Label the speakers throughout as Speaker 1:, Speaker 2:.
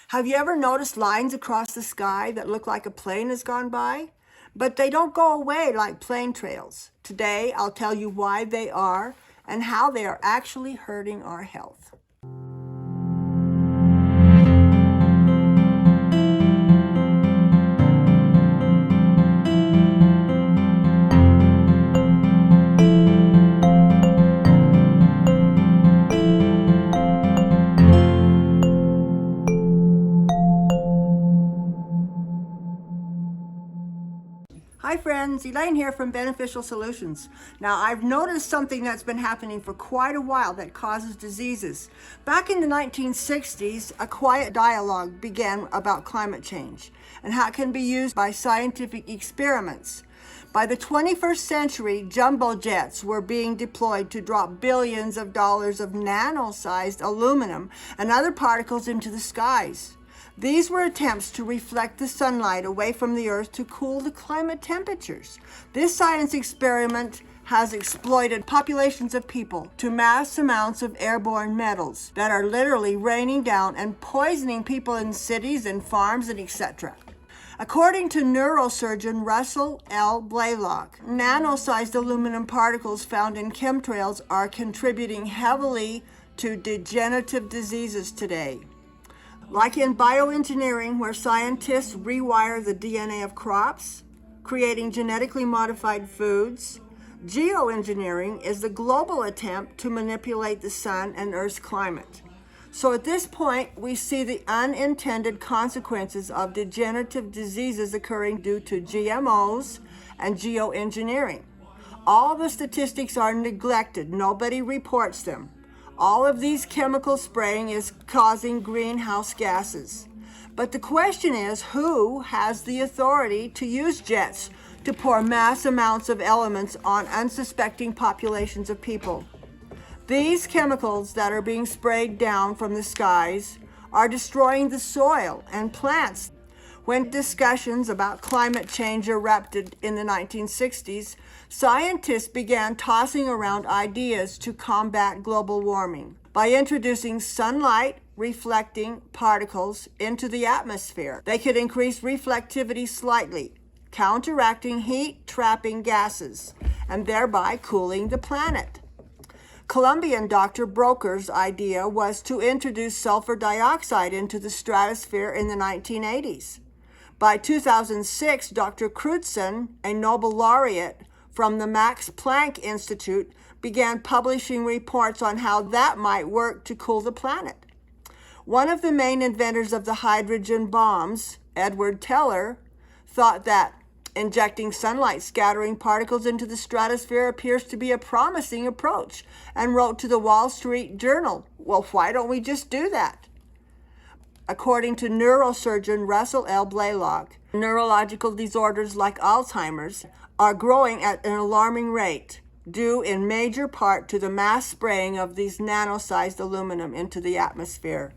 Speaker 1: Have you ever noticed lines across the sky that look like a plane has gone by? But they don't go away like plane trails. Today, I'll tell you why they are and how they are actually hurting our health. Hi friends, Elaine here from Beneficial Solutions. Now I've noticed something that's been happening for quite a while that causes diseases. Back in the 1960s, a quiet dialogue began about climate change and how it can be used by scientific experiments. By the 21st century, jumbo jets were being deployed to drop billions of dollars of nano-sized aluminum and other particles into the skies. These were attempts to reflect the sunlight away from the earth to cool the climate temperatures. This science experiment has exploited populations of people to mass amounts of airborne metals that are literally raining down and poisoning people in cities and farms and etc. According to neurosurgeon Russell L. Blaylock, nano-sized aluminum particles found in chemtrails are contributing heavily to degenerative diseases today. Like in bioengineering, where scientists rewire the DNA of crops, creating genetically modified foods, geoengineering is the global attempt to manipulate the sun and Earth's climate. So at this point, we see the unintended consequences of degenerative diseases occurring due to GMOs and geoengineering. All the statistics are neglected. Nobody reports them. All of these chemical spraying is causing greenhouse gases. But the question is, who has the authority to use jets to pour mass amounts of elements on unsuspecting populations of people? These chemicals that are being sprayed down from the skies are destroying the soil and plants. When discussions about climate change erupted in the 1960s, scientists began tossing around ideas to combat global warming by introducing sunlight reflecting particles into the atmosphere. They could increase reflectivity slightly, counteracting heat-trapping gases, and thereby cooling the planet. Colombian Dr. Broca's idea was to introduce sulfur dioxide into the stratosphere in the 1980s. By 2006, Dr. Crutzen, a Nobel laureate from the Max Planck Institute, began publishing reports on how that might work to cool the planet. One of the main inventors of the hydrogen bombs, Edward Teller, thought that injecting sunlight scattering particles into the stratosphere appears to be a promising approach and wrote to the Wall Street Journal, "Well, why don't we just do that?" According to neurosurgeon Russell L. Blaylock, neurological disorders like Alzheimer's are growing at an alarming rate, due in major part to the mass spraying of these nano-sized aluminum into the atmosphere.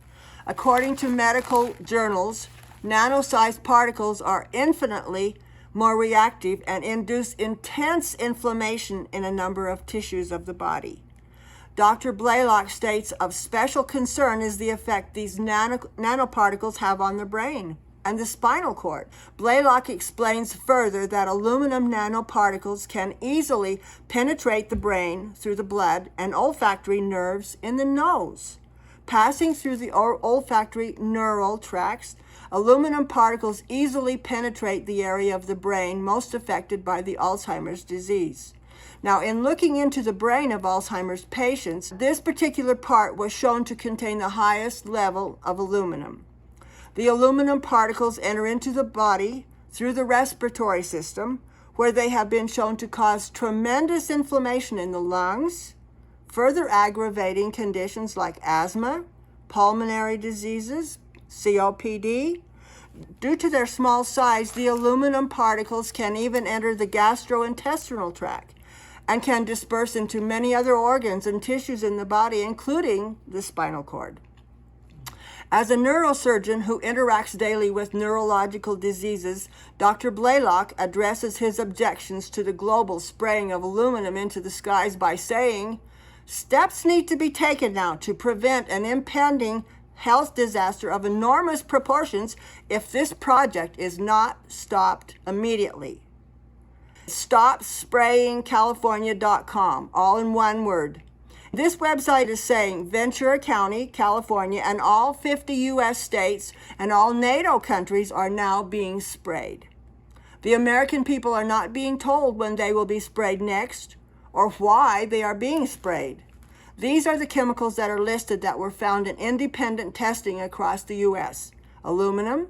Speaker 1: According to medical journals, nano-sized particles are infinitely more reactive and induce intense inflammation in a number of tissues of the body. Dr. Blaylock states of special concern is the effect these nanoparticles have on the brain and the spinal cord. Blaylock explains further that aluminum nanoparticles can easily penetrate the brain through the blood and olfactory nerves in the nose. Passing through the olfactory neural tracts, aluminum particles easily penetrate the area of the brain most affected by the Alzheimer's disease. Now, in looking into the brain of Alzheimer's patients, this particular part was shown to contain the highest level of aluminum. The aluminum particles enter into the body through the respiratory system, where they have been shown to cause tremendous inflammation in the lungs, further aggravating conditions like asthma, pulmonary diseases, COPD. Due to their small size, the aluminum particles can even enter the gastrointestinal tract and can disperse into many other organs and tissues in the body, including the spinal cord. As a neurosurgeon who interacts daily with neurological diseases, Dr. Blaylock addresses his objections to the global spraying of aluminum into the skies by saying, "Steps need to be taken now to prevent an impending health disaster of enormous proportions if this project is not stopped immediately. StopSprayingCalifornia.com, all in one word. This website is saying Ventura County, California, and all 50 U.S. states and all NATO countries are now being sprayed. The American people are not being told when they will be sprayed next or why they are being sprayed. These are the chemicals that are listed that were found in independent testing across the U.S. Aluminum,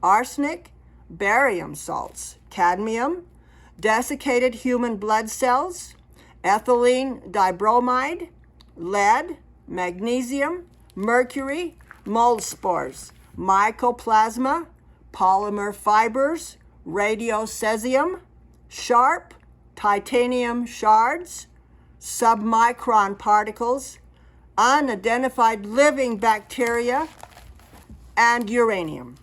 Speaker 1: arsenic, barium salts, cadmium, desiccated human blood cells, ethylene dibromide, lead, magnesium, mercury, mold spores, mycoplasma, polymer fibers, radiocesium, sharp, titanium shards, submicron particles, unidentified living bacteria, and uranium.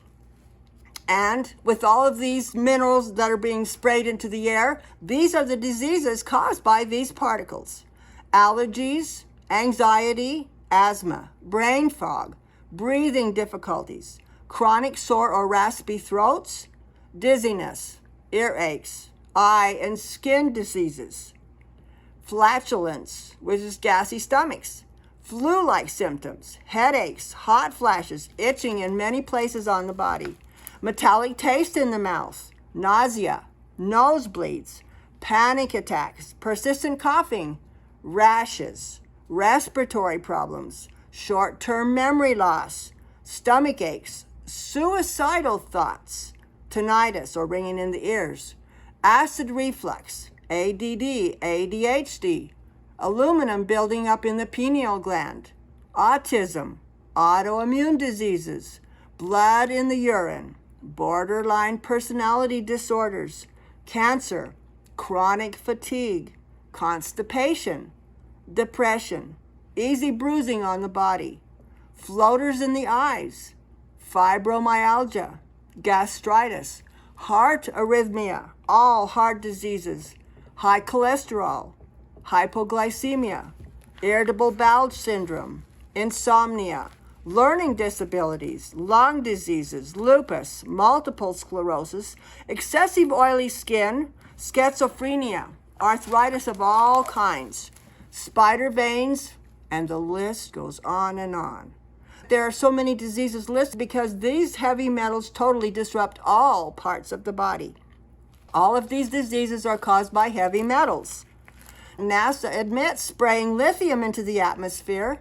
Speaker 1: And with all of these minerals that are being sprayed into the air, these are the diseases caused by these particles. Allergies, anxiety, asthma, brain fog, breathing difficulties, chronic sore or raspy throats, dizziness, earaches, eye and skin diseases, flatulence, which is gassy stomachs, flu-like symptoms, headaches, hot flashes, itching in many places on the body, metallic taste in the mouth, nausea, nosebleeds, panic attacks, persistent coughing, rashes, respiratory problems, short-term memory loss, stomach aches, suicidal thoughts, tinnitus or ringing in the ears, acid reflux, ADD, ADHD, aluminum building up in the pineal gland, autism, autoimmune diseases, blood in the urine, borderline personality disorders, cancer, chronic fatigue, constipation, depression, easy bruising on the body, floaters in the eyes, fibromyalgia, gastritis, heart arrhythmia, all heart diseases, high cholesterol, hypoglycemia, irritable bowel syndrome, insomnia, learning disabilities, lung diseases, lupus, multiple sclerosis, excessive oily skin, schizophrenia, arthritis of all kinds, spider veins, and the list goes on and on. There are so many diseases listed because these heavy metals totally disrupt all parts of the body. All of these diseases are caused by heavy metals. NASA admits spraying lithium into the atmosphere.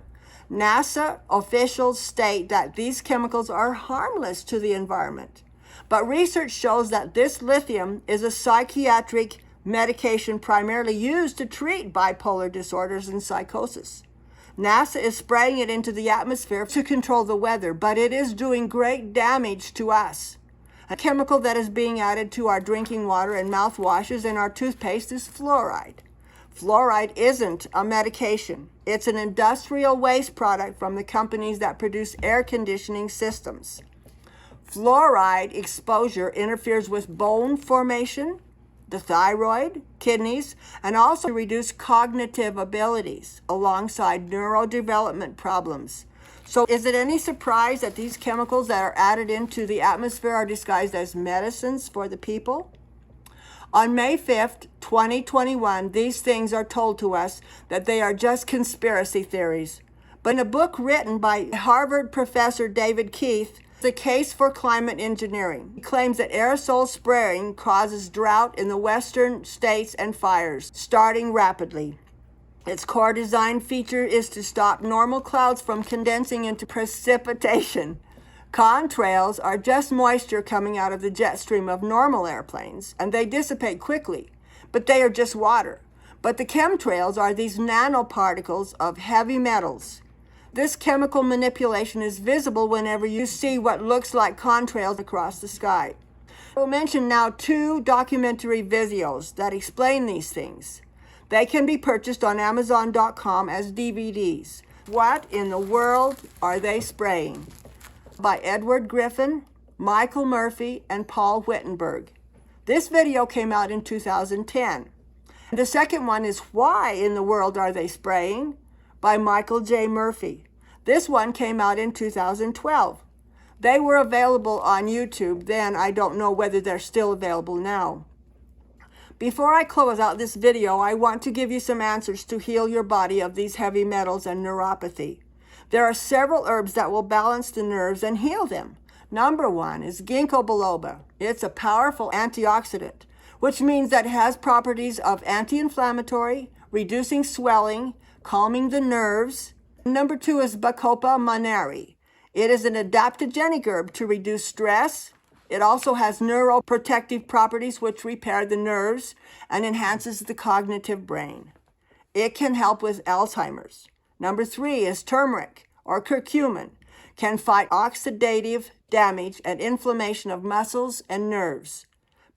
Speaker 1: NASA officials state that these chemicals are harmless to the environment. But research shows that this lithium is a psychiatric medication primarily used to treat bipolar disorders and psychosis. NASA is spraying it into the atmosphere to control the weather, but it is doing great damage to us. A chemical that is being added to our drinking water and mouthwashes and our toothpaste is fluoride. Fluoride isn't a medication. It's an industrial waste product from the companies that produce air conditioning systems. Fluoride exposure interferes with bone formation, the thyroid, kidneys, and also reduce cognitive abilities alongside neurodevelopment problems. So is it any surprise that these chemicals that are added into the atmosphere are disguised as medicines for the people? On May 5th, 2021, these things are told to us that they are just conspiracy theories. But in a book written by Harvard professor David Keith, The Case for Climate Engineering, he claims that aerosol spraying causes drought in the western states and fires, starting rapidly. Its core design feature is to stop normal clouds from condensing into precipitation. CONtrails are just moisture coming out of the jet stream of normal airplanes, and they dissipate quickly, but they are just water. But the chemtrails are these nanoparticles of heavy metals. This chemical manipulation is visible whenever you see what looks like contrails across the sky. We'll mention now 2 documentary videos that explain these things. They can be purchased on Amazon.com as DVDs. What in the world are they spraying? By Edward Griffin, Michael Murphy, and Paul Wittenberg. This video came out in 2010. The second one is Why in the World Are They Spraying? By Michael J. Murphy. This one came out in 2012. They were available on YouTube then. I don't know whether they're still available now. Before I close out this video, I want to give you some answers to heal your body of these heavy metals and neuropathy. There are several herbs that will balance the nerves and heal them. Number one is Ginkgo Biloba. It's a powerful antioxidant, which means that it has properties of anti-inflammatory, reducing swelling, calming the nerves. Number two is Bacopa Maneri. It is an adaptogenic herb to reduce stress. It also has neuroprotective properties which repair the nerves and enhances the cognitive brain. It can help with Alzheimer's. Number three is turmeric or curcumin. Can fight oxidative damage and inflammation of muscles and nerves.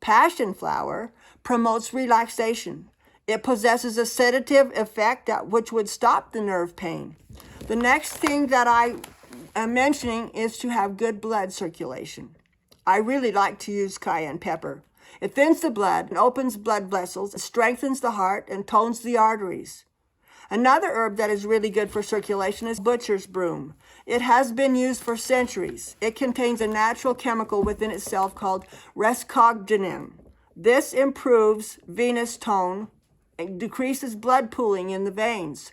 Speaker 1: Passion flower promotes relaxation. It possesses a sedative effect which would stop the nerve pain. The next thing that I am mentioning is to have good blood circulation. I really like to use cayenne pepper. It thins the blood and opens blood vessels, strengthens the heart, and tones the arteries. Another herb that is really good for circulation is butcher's broom. It has been used for centuries. It contains a natural chemical within itself called rescoggenin. This improves venous tone and decreases blood pooling in the veins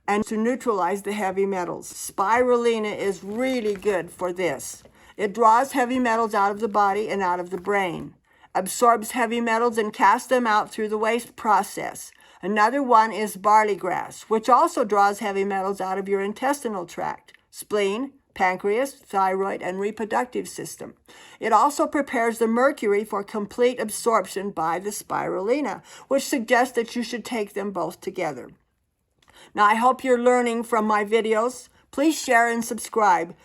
Speaker 1: and to neutralize the heavy metals. Spirulina is really good for this. It draws heavy metals out of the body and out of the brain, absorbs heavy metals and casts them out through the waste process. Another one is barley grass, which also draws heavy metals out of your intestinal tract, spleen, pancreas, thyroid, and reproductive system. It also prepares the mercury for complete absorption by the spirulina, which suggests that you should take them both together. Now, I hope you're learning from my videos. Please share and subscribe.